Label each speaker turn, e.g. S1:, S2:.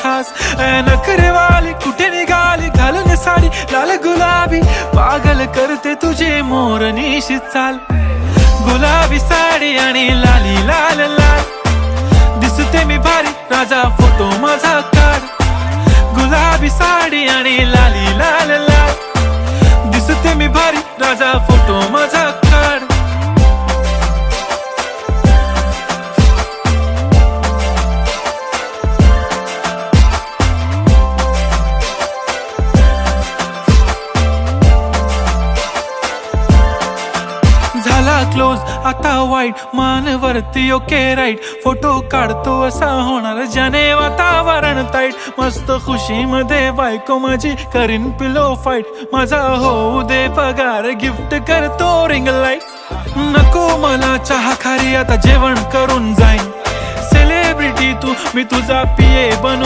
S1: खास. नखरेवाली कुठे निघाली घालून साडी लाल गुलाबी, पागल करते तुझे मोरनीशी चाल. गुलाबी साडी आणि लाली लाल लाल, दिसते मी भारी राजा फोटो माझा काढ. गुलाबी साडी आणि लाली लाल लाल, दिसते मी भारी राजा फोटो माझा काढ. झाला क्लोज आता वाईट, मान वरती ओके राईट. फोटो काढतो असा होणार ज्याने वातावरण ताईट. मस्त खुशी मध्ये बायको माझी करीन पिलो फाईट. माझा होऊ दे पगार गिफ्ट करतो रिंग लाईट. नको मला चहा खारी आता जेवण करून जाईन. सेलिब्रिटी तू मी तुझा पिये बनू.